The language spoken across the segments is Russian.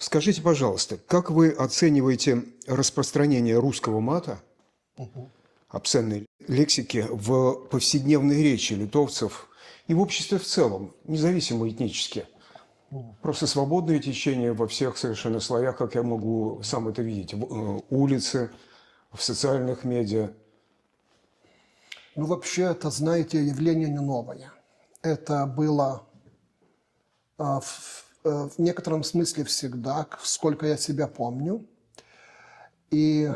Скажите, пожалуйста, как вы оцениваете распространение русского мата, обсценной лексики в повседневной речи литовцев и в обществе в целом, независимо этнически? Просто свободное течение во всех совершенно слоях, как я могу сам это видеть, в улице, в социальных медиа. Ну, вообще, это, знаете, явление не новое. Это было в некотором смысле всегда, сколько я себя помню. И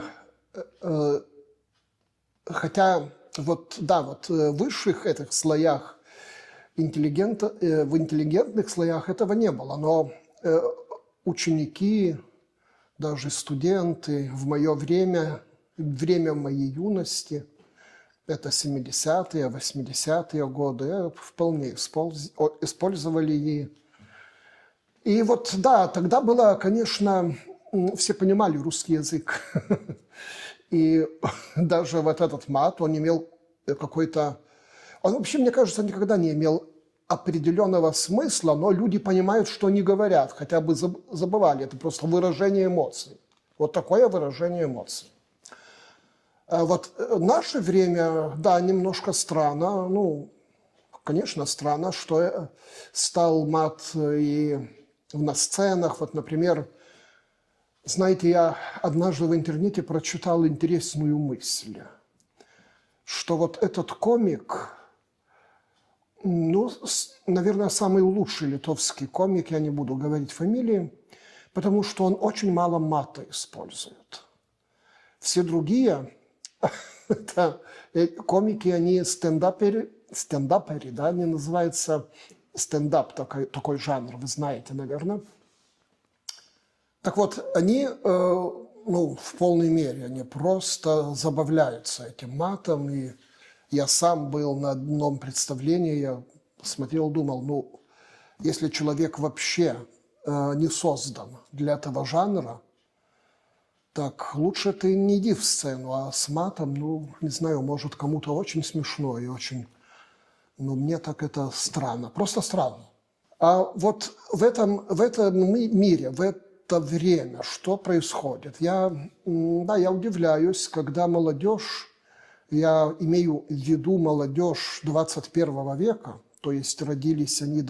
хотя вот, да, вот в высших этих слоях, в интеллигентных слоях этого не было, но ученики, даже студенты в мое время моей юности, это 70-е, 80-е годы, вполне использовали. И вот, да, тогда было, конечно, все понимали русский язык. И даже вот этот мат, он имел какой-то... Он вообще, мне кажется, никогда не имел определенного смысла, но люди понимают, что они говорят, хотя бы забывали. Это просто выражение эмоций. Вот такое выражение эмоций. Вот наше время, да, немножко странно. Ну, конечно, странно, что стал мат и на сценах. Вот, например, знаете, я однажды в интернете прочитал интересную мысль, что вот этот комик, ну, наверное, самый лучший литовский комик, я не буду говорить фамилии, потому что он очень мало мата использует. Все другие это комики, они стендаперы, да, они называются стендап, такой жанр, вы знаете, наверное. Так вот, они, ну, в полной мере, они просто забавляются этим матом. И я сам был на одном представлении, я смотрел, думал, ну, если человек вообще не создан для этого жанра, так лучше ты не иди в сцену, а с матом, ну, не знаю, может, кому-то очень смешно и очень... Ну, мне так это странно, просто странно. А вот в этом мире, в это время, что происходит? Я удивляюсь, когда молодежь, я имею в виду молодежь 21 века, то есть родились они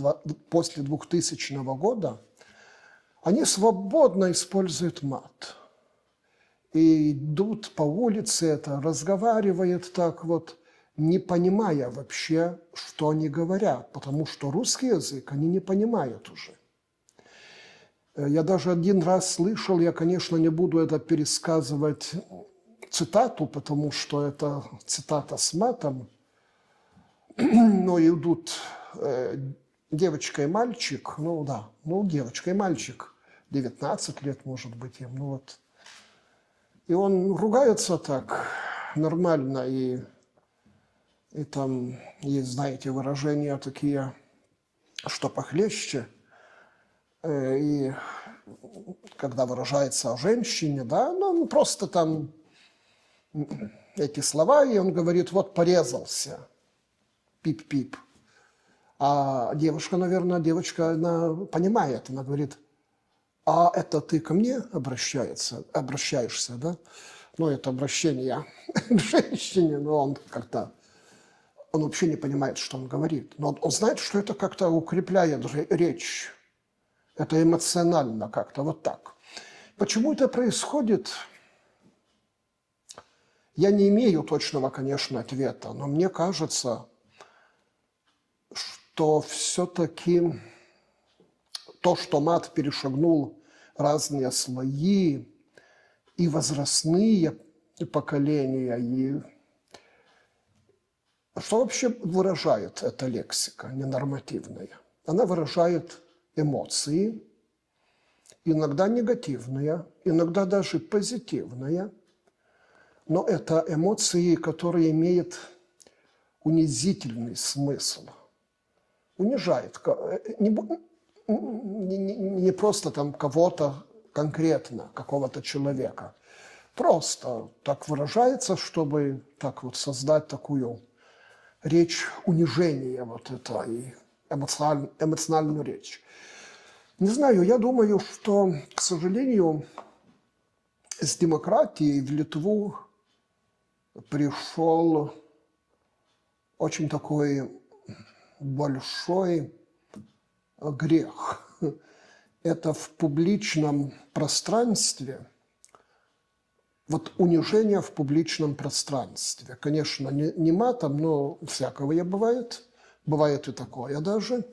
после 2000 года, они свободно используют мат. И идут по улице, это разговаривают так вот, не понимая вообще, что они говорят, потому что русский язык они не понимают уже. Я даже один раз слышал, я, конечно, не буду это пересказывать цитату, потому что это цитата с матом, но идут девочка и мальчик, ну да, ну девочка и мальчик, 19 лет, может быть, им, ну вот. И он ругается так нормально, и там есть, знаете, выражения такие, что похлеще. И когда выражается о женщине, да, ну просто там эти слова, и он говорит, вот порезался, пип-пип. А девушка, наверное, она понимает, она говорит, а это ты ко мне обращаешься, да? Ну, это обращение к женщине, но он как-то, он вообще не понимает, что он говорит. Но он знает, что это как-то укрепляет речь. Это эмоционально как-то, вот так. Почему это происходит? Я не имею точного, конечно, ответа, но мне кажется, что все-таки то, что мат перешагнул разные слои и возрастные поколения, и что вообще выражает эта лексика ненормативная? Она выражает эмоции, иногда негативные, иногда даже позитивные, но это эмоции, которые имеют унизительный смысл. Унижает. Не просто там кого-то конкретно, какого-то человека. Просто так выражается, чтобы так вот создать такую речь унижения, вот это, и эмоциональную речь. Не знаю, я думаю, что, к сожалению, с демократией в Литву пришел очень такой большой грех. Это в публичном пространстве, вот унижение в публичном пространстве. Конечно, не матом, но всякого бывает. Бывает и такое даже.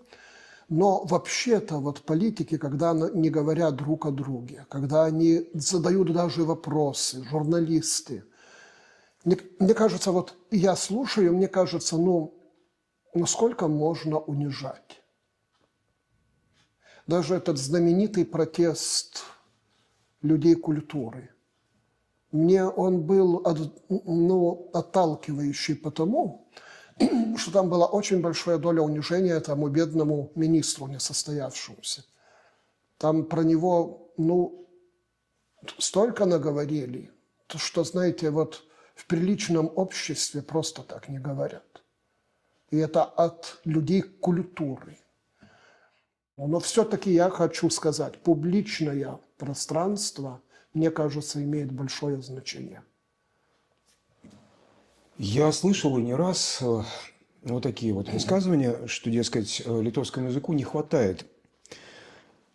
Но вообще-то вот политики, когда не говорят друг о друге, когда они задают даже вопросы, журналисты, мне кажется, вот я слушаю, мне кажется, ну сколько можно унижать? Даже этот знаменитый протест людей культуры. Мне он был отталкивающий потому, что там была очень большая доля унижения этому бедному министру несостоявшемуся. Там про него, столько наговорили, что, знаете, вот в приличном обществе просто так не говорят. И это от людей культуры. Но все-таки я хочу сказать, публичное пространство, мне кажется, имеет большое значение. Я слышал и не раз вот такие вот высказывания, что, дескать, литовскому языку не хватает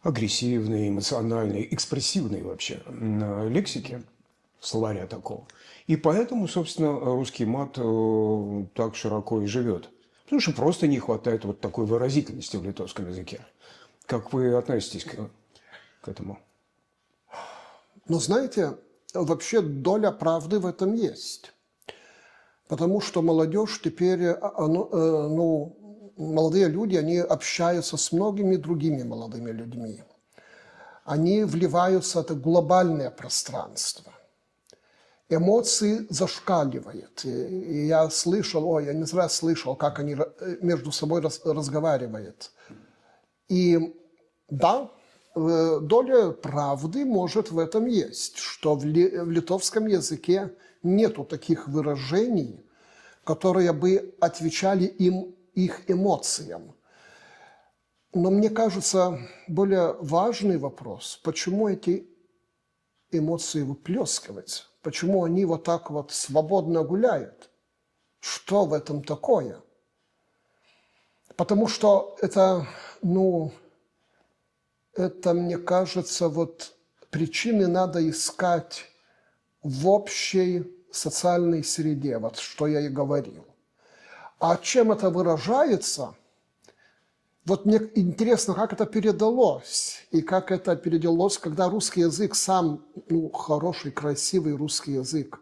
агрессивной, эмоциональной, экспрессивной вообще лексики, словаря такого. И поэтому, собственно, русский мат так широко и живет. Потому что просто не хватает вот такой выразительности в литовском языке. Как вы относитесь к этому? Но знаете, вообще доля правды в этом есть. Потому что молодежь теперь, молодые люди, они общаются с многими другими молодыми людьми. Они вливаются в это глобальное пространство. Эмоции зашкаливают. И я слышал, я не зря слышал, как они между собой разговаривают. И да, доля правды может в этом есть, что в литовском языке нету таких выражений, которые бы отвечали их эмоциям. Но мне кажется, более важный вопрос, почему эти эмоции выплескиваются, почему они вот так вот свободно гуляют, что в этом такое? Потому что это, мне кажется, вот причины надо искать в общей социальной среде, вот что я и говорил. А чем это выражается? Вот мне интересно, как это передалось, и как это передалось, когда русский язык сам, хороший, красивый русский язык,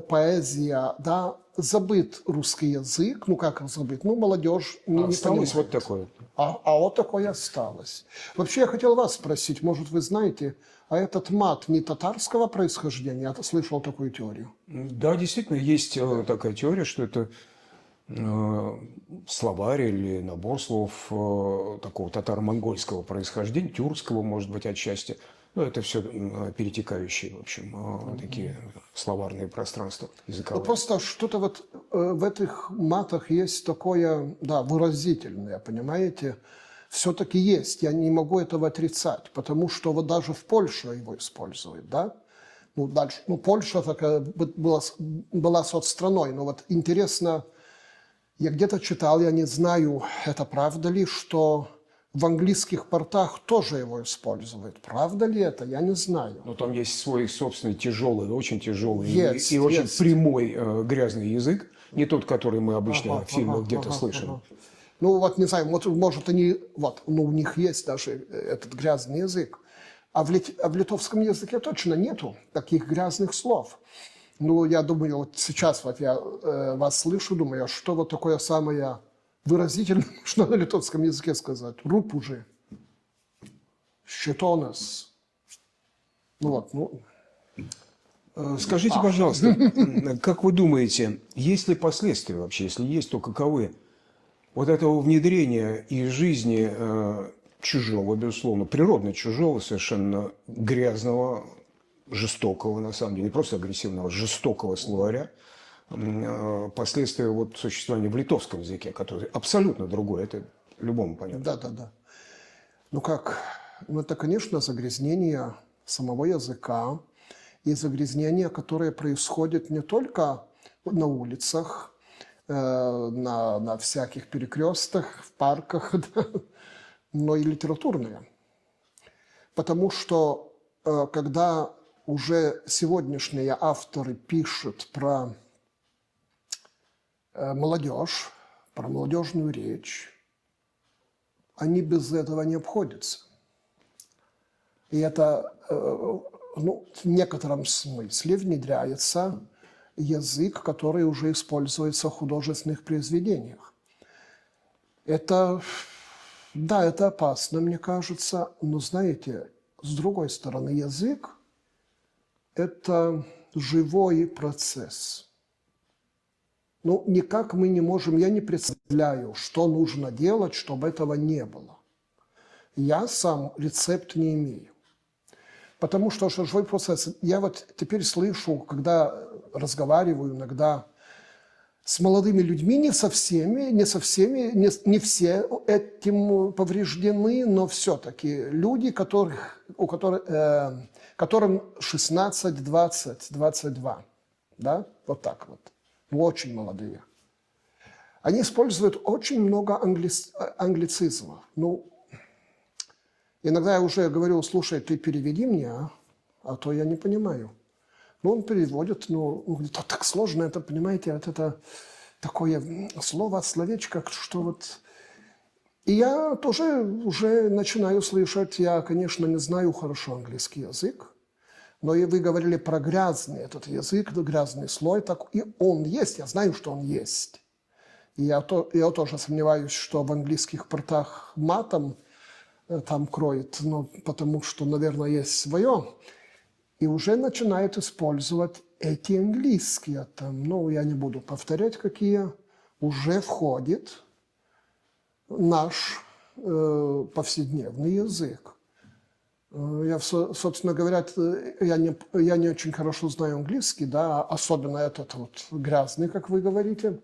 поэзия, да, забыт русский язык, как забыт, молодежь не Осталось понимает. вот такое. А вот такое осталось. Вообще, я хотел вас спросить, может, вы знаете, а этот мат не татарского происхождения? Я слышал такую теорию. Да, действительно, есть такая теория, что это словарь или набор слов такого татаро-монгольского происхождения, тюркского, может быть, отчасти. Это все перетекающие, в общем, такие словарные пространства языковые. Просто что-то вот в этих матах есть такое, да, выразительное, понимаете? Все-таки есть, я не могу этого отрицать, потому что вот даже в Польше его используют, да? Дальше, Польша такая была соцстраной, но вот интересно, я где-то читал, я не знаю, это правда ли, что в английских портах тоже его используют. Правда ли это? Я не знаю. Но там есть свой собственный тяжелый, очень тяжелый Есть, и очень есть. прямой грязный язык, не тот, который мы обычно в фильмах где-то слышим. Не знаю, может они, у них есть даже этот грязный язык. А в литовском языке точно нету таких грязных слов. Я думаю, вот сейчас я вас слышу, думаю, что вот такое самое выразительное, что на литовском языке сказать. Рупужи, щитонес. Скажите, пожалуйста, как вы думаете, есть ли последствия вообще, если есть, то каковы? Вот этого внедрения из жизни чужого, безусловно, природно чужого, совершенно грязного, жестокого, на самом деле, не просто агрессивного, жестокого словаря, последствия существования в литовском языке, который абсолютно другой, это любому понятно. Да. Ну, это, конечно, загрязнение самого языка и загрязнение, которое происходит не только на улицах, на всяких перекрестках, в парках, да, но и литературное. Потому что когда уже сегодняшние авторы пишут про молодежь, про молодежную речь, они без этого не обходятся. И это в некотором смысле внедряется язык, который уже используется в художественных произведениях. Это, да, это опасно, мне кажется, но, знаете, с другой стороны, язык – это живой процесс. Ну, никак мы не можем, я не представляю, что нужно делать, чтобы этого не было. Я сам рецепт не имею. Потому что живой процесс. Я вот теперь слышу, когда разговариваю иногда с молодыми людьми, не со всеми, не все этим повреждены, но все-таки люди, которым 16, 20, 22, да, вот так вот, очень молодые. Они используют очень много англицизмов. Ну, иногда я уже говорю: слушай, ты переведи мне, а то я не понимаю. Ну, он переводит, ну, это так сложно, это, понимаете, это такое слово, словечко, что вот... И я тоже уже начинаю слышать, я, конечно, не знаю хорошо английский язык, но и вы говорили про грязный этот язык, грязный слой, так, и он есть, я знаю, что он есть. И я тоже сомневаюсь, что в английских портах матом там кроет, ну, потому что, наверное, есть свое. И уже начинают использовать эти английские, там, ну, я не буду повторять, какие, уже входит наш повседневный язык. Я, собственно говоря, я не очень хорошо знаю английский, да, особенно этот вот грязный, как вы говорите.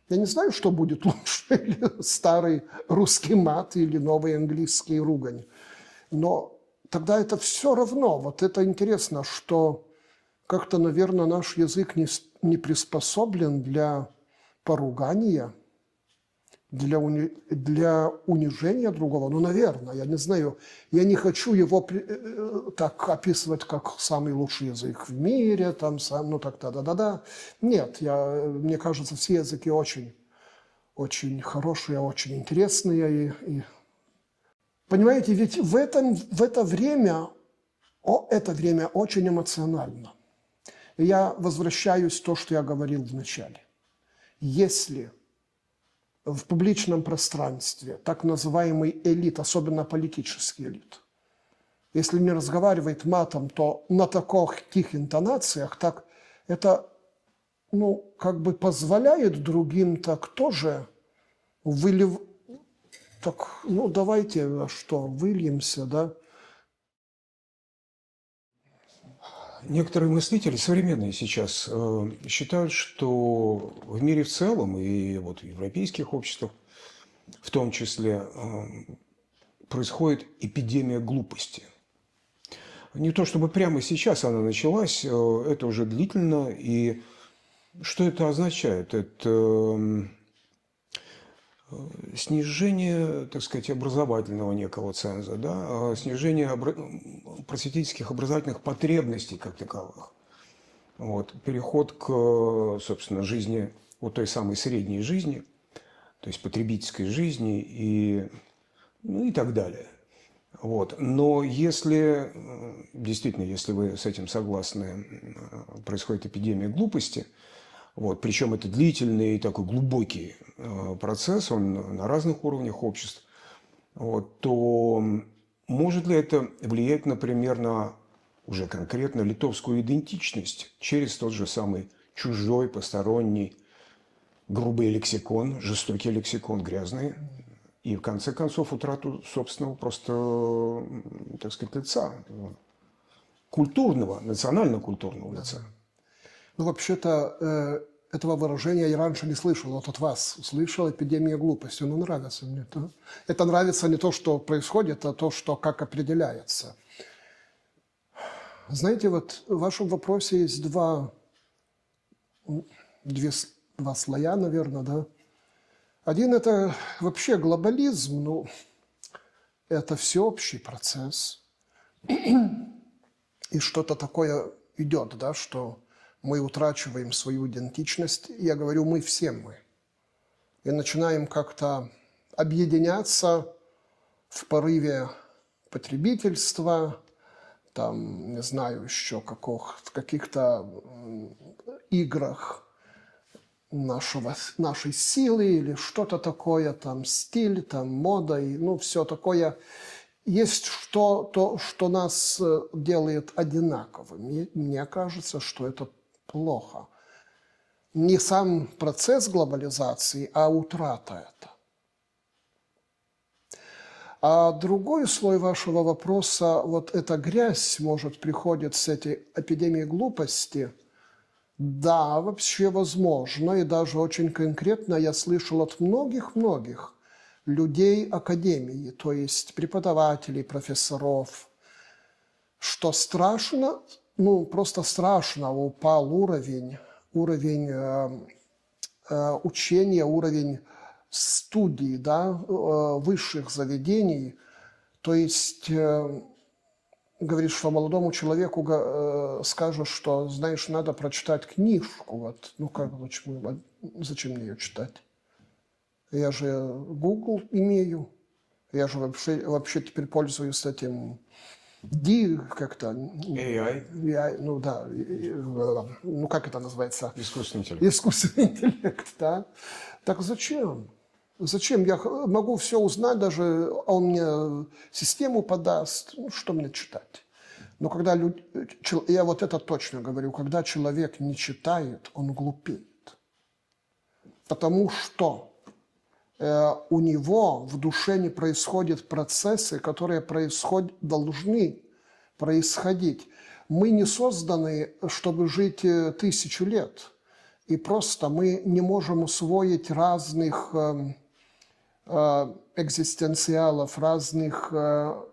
Я не знаю, что будет лучше, или старый русский мат, или новый английский ругань. Но тогда это все равно. Вот это интересно, что как-то, наверное, наш язык не приспособлен для поругания, для унижения другого. Ну, наверное, я не знаю. Я не хочу его так описывать, как самый лучший язык в мире, там, ну, так, да-да-да. Нет, мне кажется, все языки очень, очень хорошие, очень интересные. Понимаете, ведь это время очень эмоционально. И я возвращаюсь к тому, что я говорил в начале. Если в публичном пространстве так называемый элит, особенно политический элит, если не разговаривает матом, то на таких интонациях, так это, ну, как бы позволяет другим так тоже так, ну, давайте, что, выльемся, да? Некоторые мыслители, современные сейчас, считают, что в мире в целом, и вот в европейских обществах в том числе, происходит эпидемия глупости. Не то чтобы прямо сейчас она началась, это уже длительно. И что это означает? Это снижение, так сказать, образовательного некого ценза, да? Снижение просветительских образовательных потребностей как таковых. Вот. Переход к, собственно, жизни, вот той самой средней жизни, то есть потребительской жизни ну, и так далее. Вот. Но если, действительно, если вы с этим согласны, происходит эпидемия глупости, вот, причем это длительный и такой глубокий процесс, он на разных уровнях обществ, вот, то может ли это влиять, например, на уже конкретно литовскую идентичность через тот же самый чужой, посторонний, грубый лексикон, жестокий лексикон, грязный, и в конце концов утрату собственного просто, так сказать, лица, культурного, национально-культурного лица. Ну, вообще-то, этого выражения я раньше не слышал. Вот от вас услышал «эпидемия глупости». Ну, нравится мне это. Это нравится не то, что происходит, а то, что как определяется. Знаете, вот в вашем вопросе есть два слоя, наверное, да. Один – это вообще глобализм, ну, это всеобщий процесс. И что-то такое идет, да, что мы утрачиваем свою идентичность. Я говорю, мы все мы. И начинаем как-то объединяться в порыве потребительства, там, не знаю, еще каких-то играх нашей силы или что-то такое, там, стиль, там, мода, и, ну, все такое. Есть то, что нас делает одинаковыми. Мне кажется, что это плохо. Не сам процесс глобализации, а утрата это. А другой слой вашего вопроса, вот эта грязь, может, приходит с этой эпидемией глупости. Да, вообще возможно, и даже очень конкретно я слышал от многих-многих людей академии, то есть преподавателей, профессоров, что страшно, ну, просто страшно упал уровень учения, уровень студий, да, высших заведений. То есть, говоришь, что молодому человеку скажешь, что, знаешь, надо прочитать книжку. Вот. Ну, как, почему, зачем мне ее читать? Я же Google имею, я же вообще теперь пользуюсь этим как-то... AI? Ну да, ну как это называется? Искусственный интеллект. Искусственный интеллект, да. Так зачем? Зачем? Я могу все узнать, даже он мне систему подаст, ну, что мне читать? Но когда я вот это точно говорю, когда человек не читает, он глупеет. Потому что у него в душе не происходят процессы, которые должны происходить. Мы не созданы, чтобы жить 1000 лет. И просто мы не можем усвоить разных экзистенциалов, разных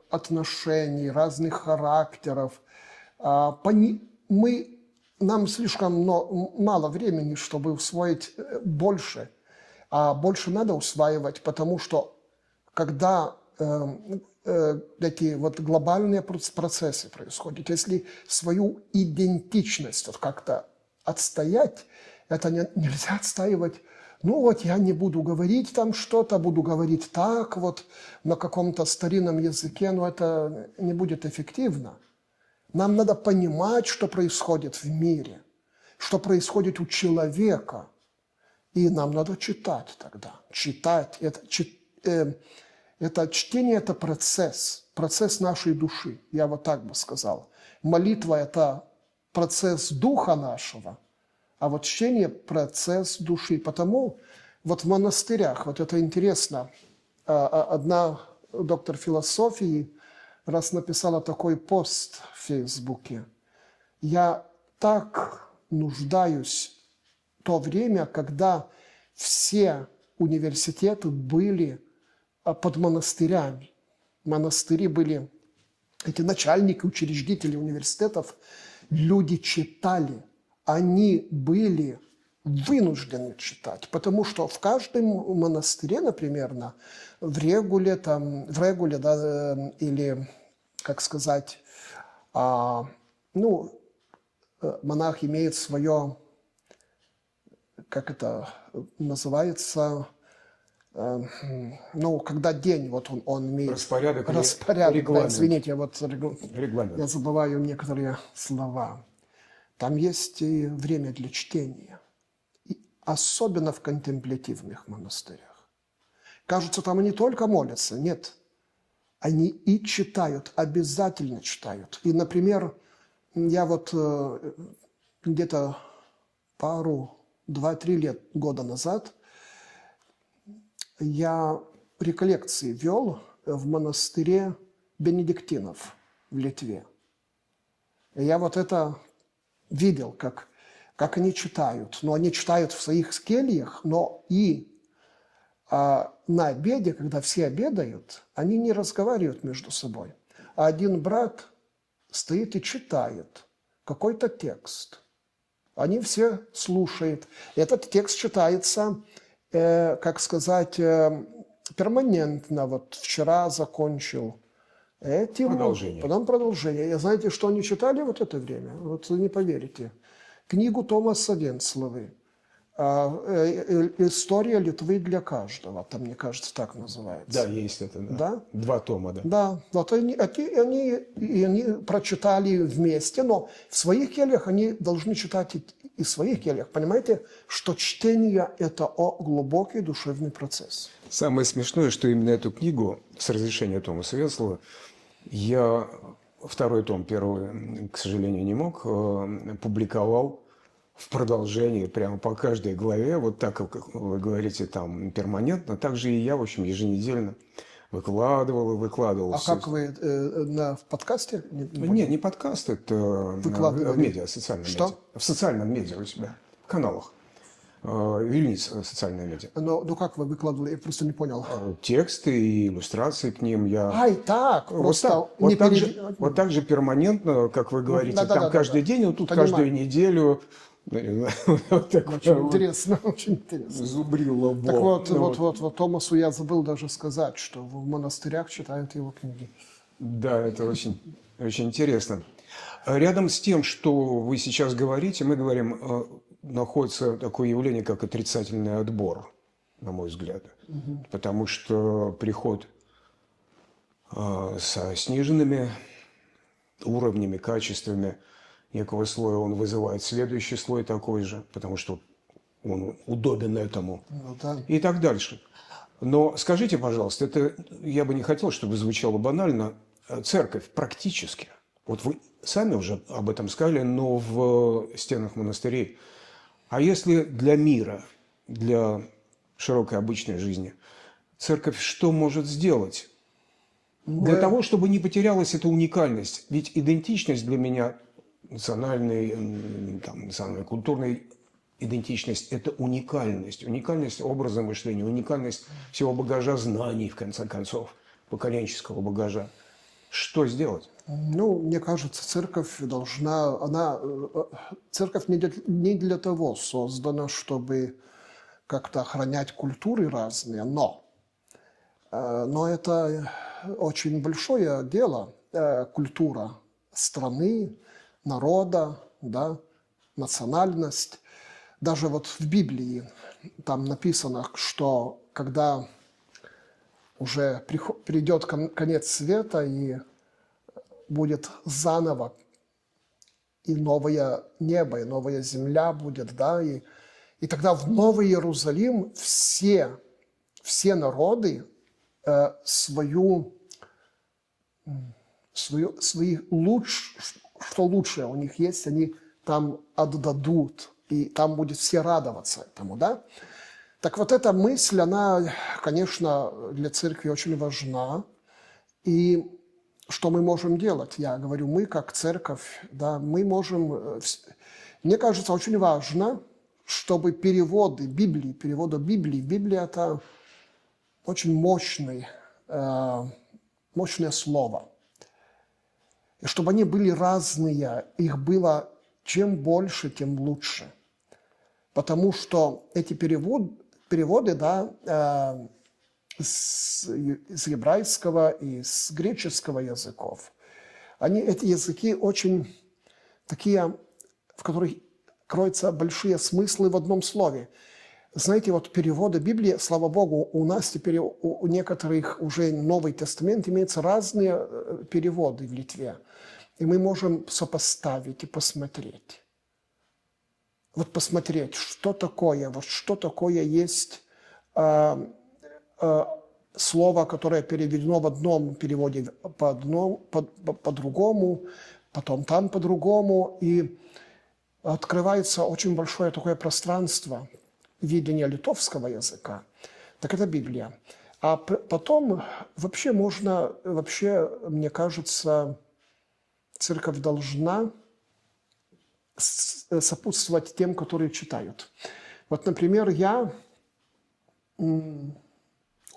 отношений, разных характеров. Нам слишком мало времени, чтобы усвоить больше. А больше надо усваивать, потому что когда эти вот глобальные процессы происходят, если свою идентичность вот как-то отстоять, это нельзя отстаивать. Ну вот я не буду говорить там что-то, буду говорить так вот на каком-то старинном языке, но это не будет эффективно. Нам надо понимать, что происходит в мире, что происходит у человека. И нам надо читать тогда. Читать. Это чтение – это процесс нашей души. Я вот так бы сказал. Молитва – это процесс духа нашего, а вот чтение – процесс души. Потому вот в монастырях, вот это интересно, одна доктор философии раз написала такой пост в Фейсбуке. Я так нуждаюсь в то время, когда все университеты были под монастырями. Монастыри были, эти начальники, учредители университетов, люди читали. Они были вынуждены читать, потому что в каждом монастыре, например, в Регуле, да, или, как сказать, монах имеет свое, как это называется, когда день, вот он имеет... Распорядок, регламент. Да, извините, регламент. Я забываю некоторые слова. Там есть и время для чтения, и особенно в контемплятивных монастырях. Кажется, там они только молятся. Нет, они и читают, обязательно читают. И, например, я вот где-то 2-3 года назад я реколлекции вел в монастыре бенедиктинов в Литве. И я вот это видел, как как они читают. Но они читают в своих кельях, но и на обеде, когда все обедают, они не разговаривают между собой. А один брат стоит и читает какой-то текст. Они все слушают. Этот текст читается, как сказать, перманентно. Вот вчера закончил этим, Продолжение. потом продолжение. И знаете, что они читали вот это время? Вот вы не поверите. Книгу Томаса Венцловы «История Литвы для каждого». Там, мне кажется, так называется. Да, есть это, да. Да? 2 тома, да. Да, вот они прочитали вместе, но в своих кельях они должны читать и в своих кельях. Понимаете, что чтение – это глубокий душевный процесс. Самое смешное, что именно эту книгу с разрешения Томаса Венслова я второй том, первый, к сожалению, не мог, публиковал в продолжении прямо по каждой главе, вот так, как вы говорите, там перманентно, так же и я, в общем, еженедельно выкладывал. А все. как вы в подкасте? Нет, не подкаст, это в медиа, социальном Что? медиа. В социальном медиа у себя, в каналах. Вильниц социальное медиа. Ну как вы выкладывали? Я просто не понял. Тексты и иллюстрации к ним я... Ай, так, просто не вот так же перманентно, как вы говорите, да, каждый день, вот тут Понимаю. каждую неделю. Вот Очень интересно, очень интересно. Зубрила Бог. Так вот, Томасу я забыл даже сказать, что в монастырях читают его книги. Да, это очень, очень интересно. Рядом с тем, что вы сейчас говорите, мы говорим, находится такое явление, как отрицательный отбор, на мой взгляд. Потому что приход со сниженными уровнями, качествами некого слоя, он вызывает следующий слой такой же, потому что он удобен этому. Ну, да. И так дальше. Но скажите, пожалуйста, это я бы не хотел, чтобы звучало банально, церковь практически, вот вы сами уже об этом сказали, но в стенах монастырей. А если для мира, для широкой обычной жизни, церковь что может сделать? Для того, чтобы не потерялась эта уникальность. Ведь идентичность для меня, национальная, культурная идентичность – это уникальность. Уникальность образа мышления, уникальность всего багажа знаний, в конце концов, поколенческого багажа. Что сделать? Ну, мне кажется, церковь церковь не для того создана, чтобы как-то охранять культуры разные, но это очень большое дело, культура страны, народа, да, национальность. Даже вот в Библии там написано, что когда уже придет конец света и будет заново и новое небо, и новая земля будет, да, и тогда в Новый Иерусалим все народы что лучшее у них есть, они там отдадут, и там будет все радоваться этому, да. Так вот эта мысль, она, конечно, для церкви очень важна. И что мы можем делать? Я говорю, мы как церковь, да, мы можем... Мне кажется, очень важно, чтобы переводы Библии, Библия – это очень мощное слово. И чтобы они были разные, их было чем больше, тем лучше. Потому что эти переводы, да, с еврейского и с греческого языков, эти языки очень такие, в которых кроются большие смыслы в одном слове. Знаете, вот переводы Библии, слава Богу, у нас теперь, у некоторых уже Новый Тестамент имеются разные переводы в Литве. И мы можем сопоставить и посмотреть. Вот посмотреть, что такое есть слово, которое переведено в одном переводе по-другому, потом там по-другому, и открывается очень большое такое пространство видения литовского языка. Так это Библия. А потом вообще мне кажется, церковь должна сопутствовать тем, которые читают. Вот, например, я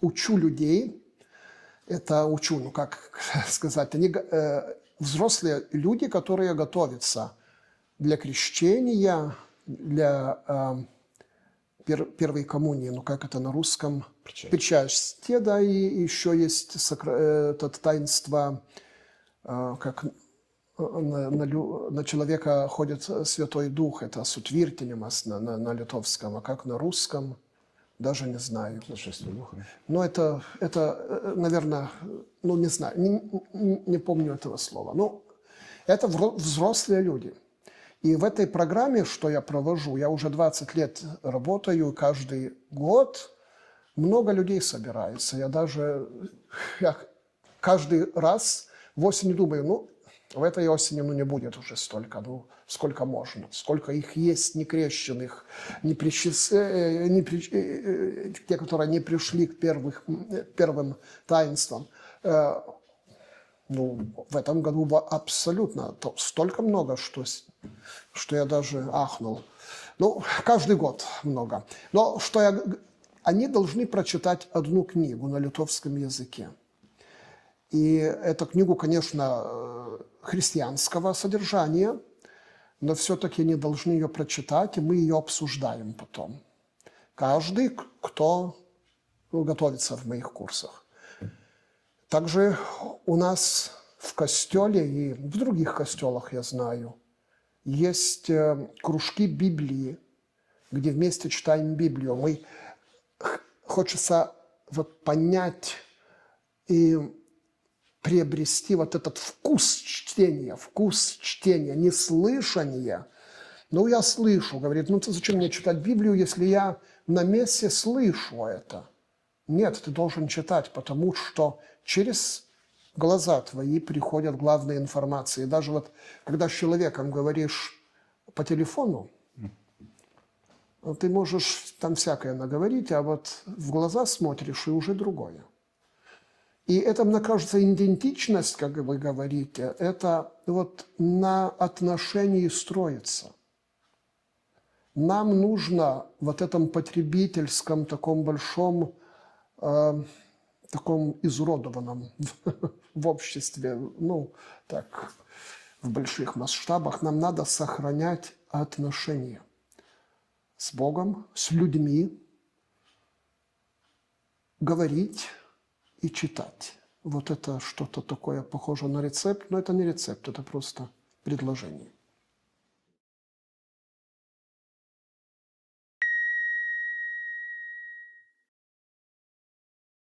учу людей, это учу, ну как сказать, они взрослые люди, которые готовятся для крещения, для первой коммунии, ну как это на русском? Причастие, да, и еще есть это таинство, как на человека ходит Святой Дух, это сутвиртинемас на литовском, а как на русском, даже не знаю. Но это, наверное, ну не знаю, не помню этого слова. Но это взрослые люди. И в этой программе, что я провожу, я уже 20 лет работаю, каждый год много людей собирается. Я каждый раз в осень думаю, ну, в этой осени не будет уже столько, ну, сколько можно, сколько их есть некрещенных, те, которые не пришли к первым таинствам. Ну, в этом году абсолютно столько много, что я даже ахнул. Ну, каждый год много. Но они должны прочитать одну книгу на литовском языке. И эту книгу, конечно, христианского содержания, но все-таки они должны ее прочитать, и мы ее обсуждаем потом. Каждый, кто готовится в моих курсах. Также у нас в костеле и в других костелах, я знаю, есть кружки Библии, где вместе читаем Библию. Хочется вот понять и приобрести вот этот вкус чтения, не слышания. Ну, я слышу, говорит, ну, зачем мне читать Библию, если я на месте слышу это? Нет, ты должен читать, потому что через глаза твои приходят главные информации. И даже вот, когда с человеком говоришь по телефону, ты можешь там всякое наговорить, а вот в глаза смотришь, и уже другое. И это, мне кажется, идентичность, как вы говорите, это вот на отношении строится. Нам нужно в этом потребительском таком большом, таком изуродованном в обществе, ну, так, в больших масштабах, нам надо сохранять отношения с Богом, с людьми, говорить и читать. Вот это что-то такое похоже на рецепт, но это не рецепт, это просто предложение.